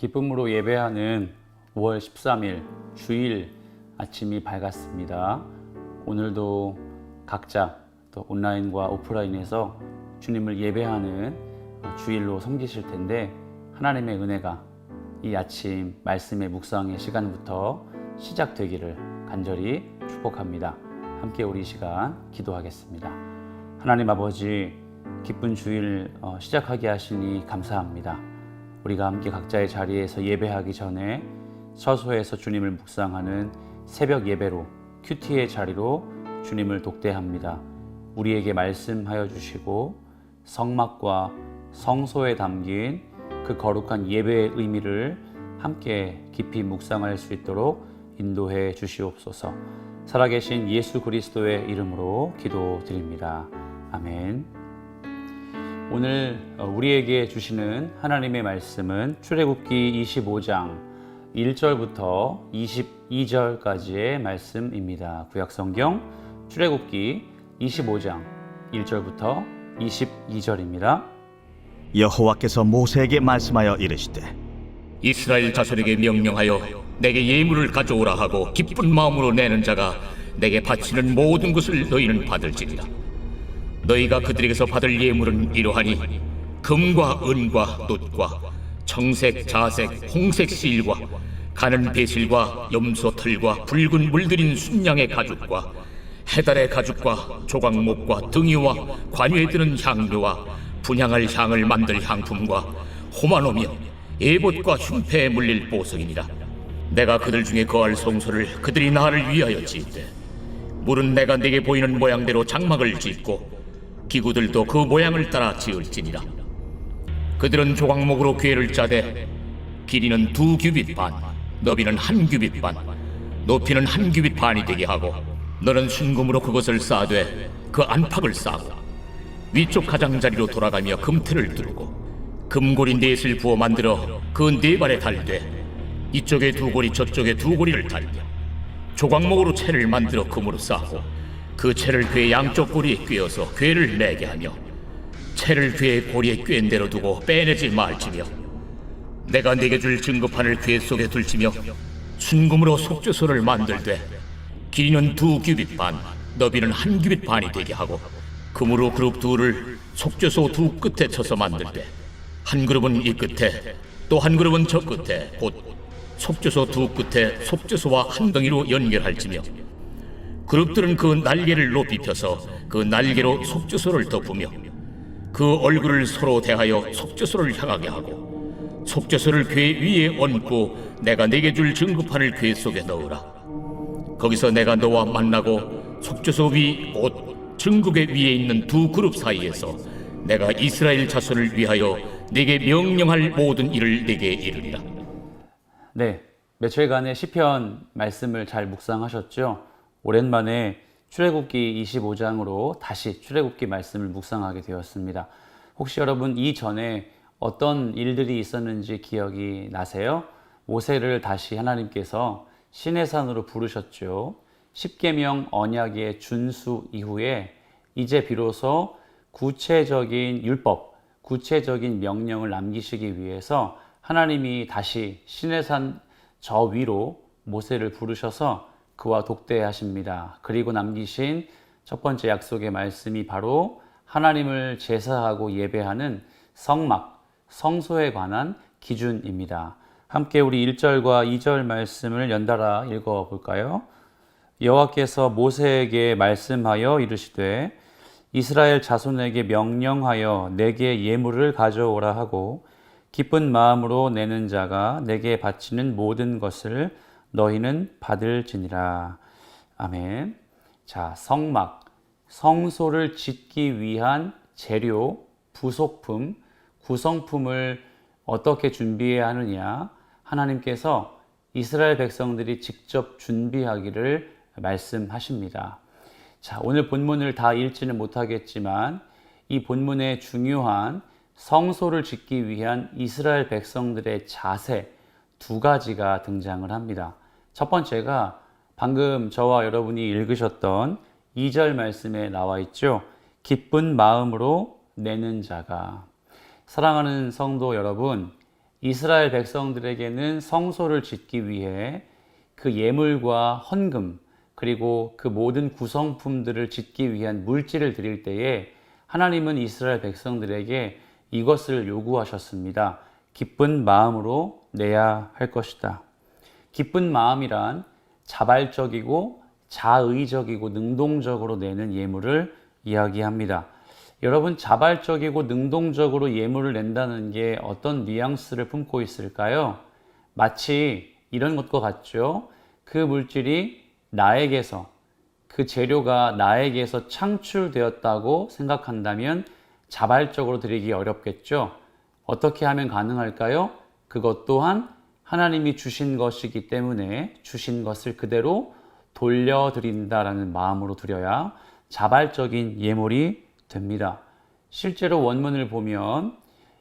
기쁨으로 예배하는 5월 13일 주일 아침이 밝았습니다. 오늘도 각자 또 온라인과 오프라인에서 주님을 예배하는 주일로 섬기실 텐데 하나님의 은혜가 이 아침 말씀의 묵상의 시간부터 시작되기를 간절히 축복합니다. 함께 우리 시간 기도하겠습니다. 하나님 아버지, 기쁜 주일 시작하게 하시니 감사합니다. 우리가 함께 각자의 자리에서 예배하기 전에 서소에서 주님을 묵상하는 새벽 예배로 큐티의 자리로 주님을 독대합니다. 우리에게 말씀하여 주시고 성막과 성소에 담긴 그 거룩한 예배의 의미를 함께 깊이 묵상할 수 있도록 인도해 주시옵소서. 살아계신 예수 그리스도의 이름으로 기도드립니다. 아멘. 오늘 우리에게 주시는 하나님의 말씀은 출애굽기 25장 1절부터 22절까지의 말씀입니다. 구약성경 출애굽기 25장 1절부터 22절입니다. 여호와께서 모세에게 말씀하여 이르시되 이스라엘 자손에게 명령하여 내게 예물을 가져오라 하고 기쁜 마음으로 내는 자가 내게 바치는 모든 것을 너희는 받을지니라. 너희가 그들에게서 받을 예물은 이러하니 금과 은과 놋과 청색, 자색, 홍색 실과 가는 배실과 염소 털과 붉은 물들인 순양의 가죽과 해달의 가죽과 조각목과 등이와 관유에 드는 향료와 분향할 향을 만들 향품과 호마노며 에봇과 흉패에 물릴 보석이니라. 내가 그들 중에 거할 성소를 그들이 나를 위하여 짓되 물은 내가 내게 보이는 모양대로 장막을 짓고 기구들도 그 모양을 따라 지을지니라. 그들은 조각목으로 궤를 짜되 길이는 2규빗 반, 너비는 1규빗 반, 높이는 1규빗 반이 되게 하고 너는 순금으로 그것을 싸되 그 안팎을 싸고 위쪽 가장자리로 돌아가며 금틀을 두르고 금고리 넷을 부어 만들어 그 네 발에 달되 이쪽에 2고리 저쪽에 2고리를 달며 조각목으로 채를 만들어 금으로 싸고 그 채를 궤 양쪽 고리에 꿰어서 궤를 매게 하며 채를 궤 고리에 꿰인 대로 두고 빼내지 말지며 내가 네게 줄 증거판을 궤 속에 둘지며 순금으로 속죄소를 만들되 길이는 2규빗 반, 너비는 1규빗 반이 되게 하고 금으로 그룹 둘을 속죄소 두 끝에 쳐서 만들되 한 그룹은 이 끝에 또 한 그룹은 저 끝에 곧 속죄소 두 끝에 속죄소와 한 덩이로 연결할지며 그룹들은 그 날개를 높이 펴서 그 날개로 속죄소를 덮으며 그 얼굴을 서로 대하여 속죄소를 향하게 하고 속죄소를 궤 위에 얹고 내가 네게 줄 증거판을 궤 속에 넣으라. 거기서 내가 너와 만나고 속죄소 위 옷 증거궤 위에 있는 두 그룹 사이에서 내가 이스라엘 자손을 위하여 네게 명령할 모든 일을 네게 이르리라. 네, 며칠간의 시편 말씀을 잘 묵상하셨죠? 오랜만에 출애굽기 25장으로 다시 출애굽기 말씀을 묵상하게 되었습니다. 혹시 여러분 이전에 어떤 일들이 있었는지 기억이 나세요? 모세를 다시 하나님께서 시내산으로 부르셨죠. 십계명 언약의 준수 이후에 이제 비로소 구체적인 율법, 구체적인 명령을 남기시기 위해서 하나님이 다시 시내산 저 위로 모세를 부르셔서 그와 독대하십니다. 그리고 남기신 첫 번째 약속의 말씀이 바로 하나님을 제사하고 예배하는 성막, 성소에 관한 기준입니다. 함께 우리 1절과 2절 말씀을 연달아 읽어볼까요? 여호와께서 모세에게 말씀하여 이르시되 이스라엘 자손에게 명령하여 내게 예물을 가져오라 하고 기쁜 마음으로 내는 자가 내게 바치는 모든 것을 너희는 받을지니라. 아멘. 자, 성막, 성소를 짓기 위한 재료, 부속품, 구성품을 어떻게 준비해야 하느냐? 하나님께서 이스라엘 백성들이 직접 준비하기를 말씀하십니다. 자, 오늘 본문을 다 읽지는 못하겠지만 이 본문의 중요한 성소를 짓기 위한 이스라엘 백성들의 자세 두 가지가 등장을 합니다. 첫 번째가 방금 저와 여러분이 읽으셨던 2절 말씀에 나와 있죠. 기쁜 마음으로 내는 자가. 사랑하는 성도 여러분, 이스라엘 백성들에게는 성소를 짓기 위해 그 예물과 헌금 그리고 그 모든 구성품들을 짓기 위한 물질을 드릴 때에 하나님은 이스라엘 백성들에게 이것을 요구하셨습니다. 기쁜 마음으로 내야 할 것이다. 기쁜 마음이란 자발적이고 자의적이고 능동적으로 내는 예물을 이야기합니다. 여러분, 자발적이고 능동적으로 예물을 낸다는 게 어떤 뉘앙스를 품고 있을까요? 마치 이런 것과 같죠. 그 물질이 나에게서, 그 재료가 나에게서 창출되었다고 생각한다면 자발적으로 드리기 어렵겠죠. 어떻게 하면 가능할까요? 그것 또한 하나님이 주신 것이기 때문에 주신 것을 그대로 돌려드린다라는 마음으로 드려야 자발적인 예물이 됩니다. 실제로 원문을 보면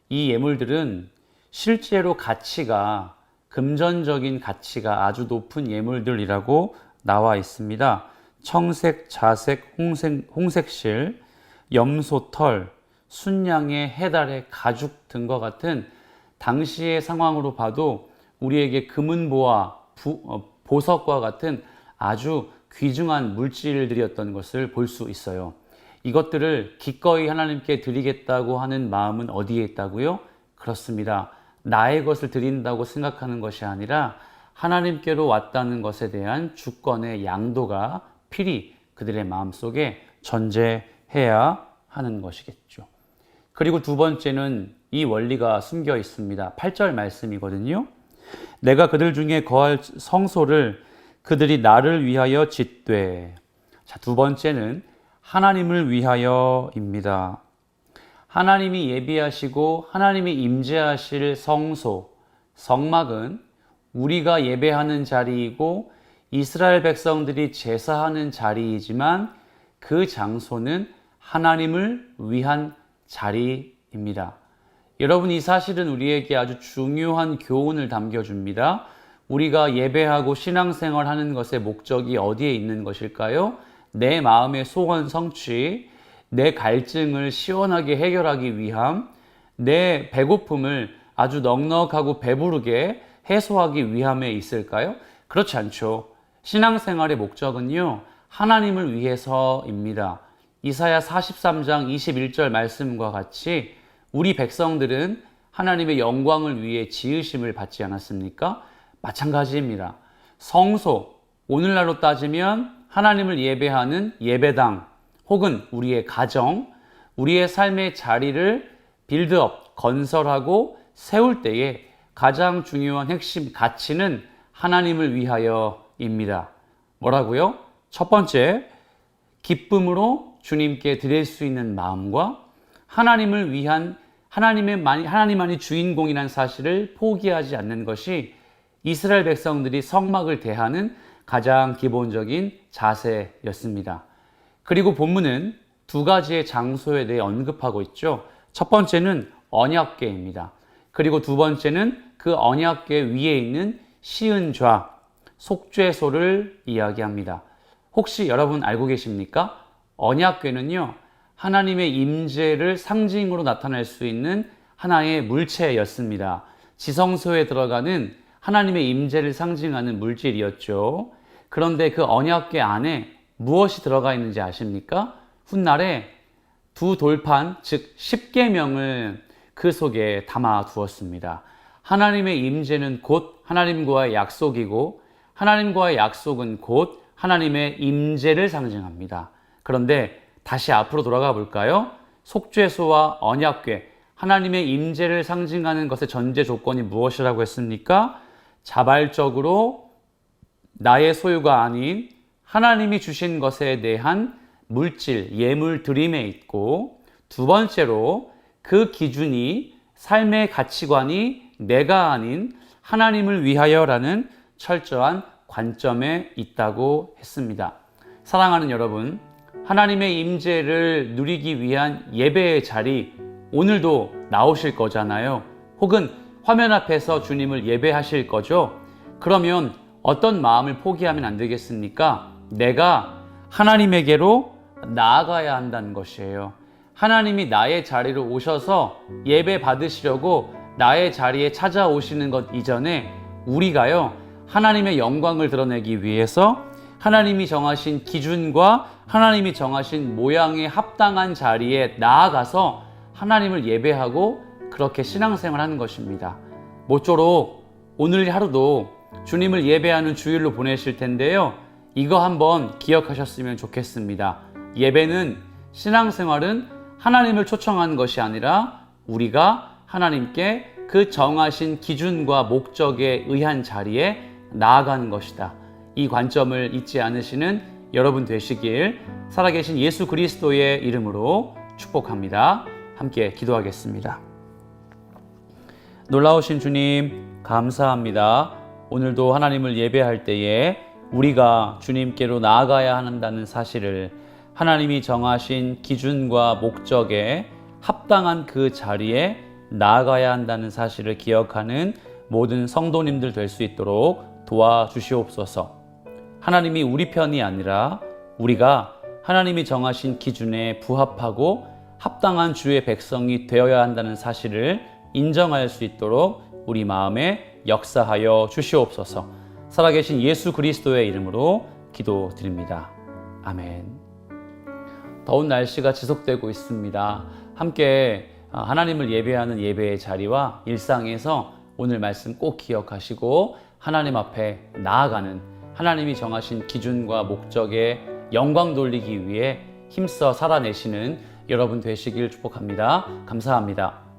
이 예물들은 실제로 가치가, 금전적인 가치가 아주 높은 예물들이라고 나와 있습니다. 청색, 자색, 홍색실, 염소털, 순양의 해달의 가죽 등과 같은 당시의 상황으로 봐도 우리에게 금은보화, 보석과 같은 아주 귀중한 물질들이었던 것을 볼 수 있어요. 이것들을 기꺼이 하나님께 드리겠다고 하는 마음은 어디에 있다고요? 그렇습니다. 나의 것을 드린다고 생각하는 것이 아니라 하나님께로 왔다는 것에 대한 주권의 양도가 필히 그들의 마음속에 전제해야 하는 것이겠죠. 그리고 두 번째는 이 원리가 숨겨 있습니다. 8절 말씀이거든요. 내가 그들 중에 거할 성소를 그들이 나를 위하여 짓되. 자, 두 번째는 하나님을 위하여입니다. 하나님이 예비하시고 하나님이 임재하실 성소, 성막은 우리가 예배하는 자리이고 이스라엘 백성들이 제사하는 자리이지만 그 장소는 하나님을 위한 자리입니다. 여러분, 이 사실은 우리에게 아주 중요한 교훈을 담겨줍니다. 우리가 예배하고 신앙생활 하는 것의 목적이 어디에 있는 것일까요? 내 마음의 소원 성취, 내 갈증을 시원하게 해결하기 위함, 내 배고픔을 아주 넉넉하고 배부르게 해소하기 위함에 있을까요? 그렇지 않죠. 신앙생활의 목적은요, 하나님을 위해서입니다. 이사야 43장 21절 말씀과 같이 우리 백성들은 하나님의 영광을 위해 지으심을 받지 않았습니까? 마찬가지입니다. 성소, 오늘날로 따지면 하나님을 예배하는 예배당, 혹은 우리의 가정, 우리의 삶의 자리를 빌드업, 건설하고 세울 때에 가장 중요한 핵심 가치는 하나님을 위하여입니다. 뭐라고요? 첫 번째, 기쁨으로 주님께 드릴 수 있는 마음과 하나님을 위한 하나님만이 주인공이라는 사실을 포기하지 않는 것이 이스라엘 백성들이 성막을 대하는 가장 기본적인 자세였습니다. 그리고 본문은 두 가지의 장소에 대해 언급하고 있죠. 첫 번째는 언약궤입니다. 그리고 두 번째는 그 언약궤 위에 있는 시은좌, 속죄소를 이야기합니다. 혹시 여러분 알고 계십니까? 언약궤는요, 하나님의 임재를 상징으로 나타낼 수 있는 하나의 물체였습니다. 지성소에 들어가는 하나님의 임재를 상징하는 물질이었죠. 그런데 그 언약궤 안에 무엇이 들어가 있는지 아십니까? 훗날에 두 돌판, 즉 10계명을 그 속에 담아 두었습니다. 하나님의 임재는 곧 하나님과의 약속이고 하나님과의 약속은 곧 하나님의 임재를 상징합니다. 그런데 다시 앞으로 돌아가 볼까요? 속죄소와 언약궤, 하나님의 임재를 상징하는 것의 전제 조건이 무엇이라고 했습니까? 자발적으로 나의 소유가 아닌 하나님이 주신 것에 대한 물질, 예물 드림에 있고, 두 번째로 그 기준이 삶의 가치관이 내가 아닌 하나님을 위하여라는 철저한 관점에 있다고 했습니다. 사랑하는 여러분, 하나님의 임재를 누리기 위한 예배의 자리, 오늘도 나오실 거잖아요. 혹은 화면 앞에서 주님을 예배하실 거죠. 그러면 어떤 마음을 포기하면 안 되겠습니까? 내가 하나님에게로 나아가야 한다는 것이에요. 하나님이 나의 자리로 오셔서 예배 받으시려고 나의 자리에 찾아오시는 것 이전에 우리가요, 하나님의 영광을 드러내기 위해서 하나님이 정하신 기준과 하나님이 정하신 모양에 합당한 자리에 나아가서 하나님을 예배하고 그렇게 신앙생활 하는 것입니다. 모쪼록 오늘 하루도 주님을 예배하는 주일로 보내실 텐데요. 이거 한번 기억하셨으면 좋겠습니다. 예배는, 신앙생활은 하나님을 초청하는 것이 아니라 우리가 하나님께 그 정하신 기준과 목적에 의한 자리에 나아가는 것이다. 이 관점을 잊지 않으시는 여러분 되시길 살아계신 예수 그리스도의 이름으로 축복합니다. 함께 기도하겠습니다. 놀라우신 주님, 감사합니다. 오늘도 하나님을 예배할 때에 우리가 주님께로 나아가야 한다는 사실을, 하나님이 정하신 기준과 목적에 합당한 그 자리에 나아가야 한다는 사실을 기억하는 모든 성도님들 될 수 있도록 도와주시옵소서. 하나님이 우리 편이 아니라 우리가 하나님이 정하신 기준에 부합하고 합당한 주의 백성이 되어야 한다는 사실을 인정할 수 있도록 우리 마음에 역사하여 주시옵소서. 살아계신 예수 그리스도의 이름으로 기도드립니다. 아멘. 더운 날씨가 지속되고 있습니다. 함께 하나님을 예배하는 예배의 자리와 일상에서 오늘 말씀 꼭 기억하시고 하나님 앞에 나아가는, 하나님이 정하신 기준과 목적에 영광 돌리기 위해 힘써 살아내시는 여러분 되시길 축복합니다. 감사합니다.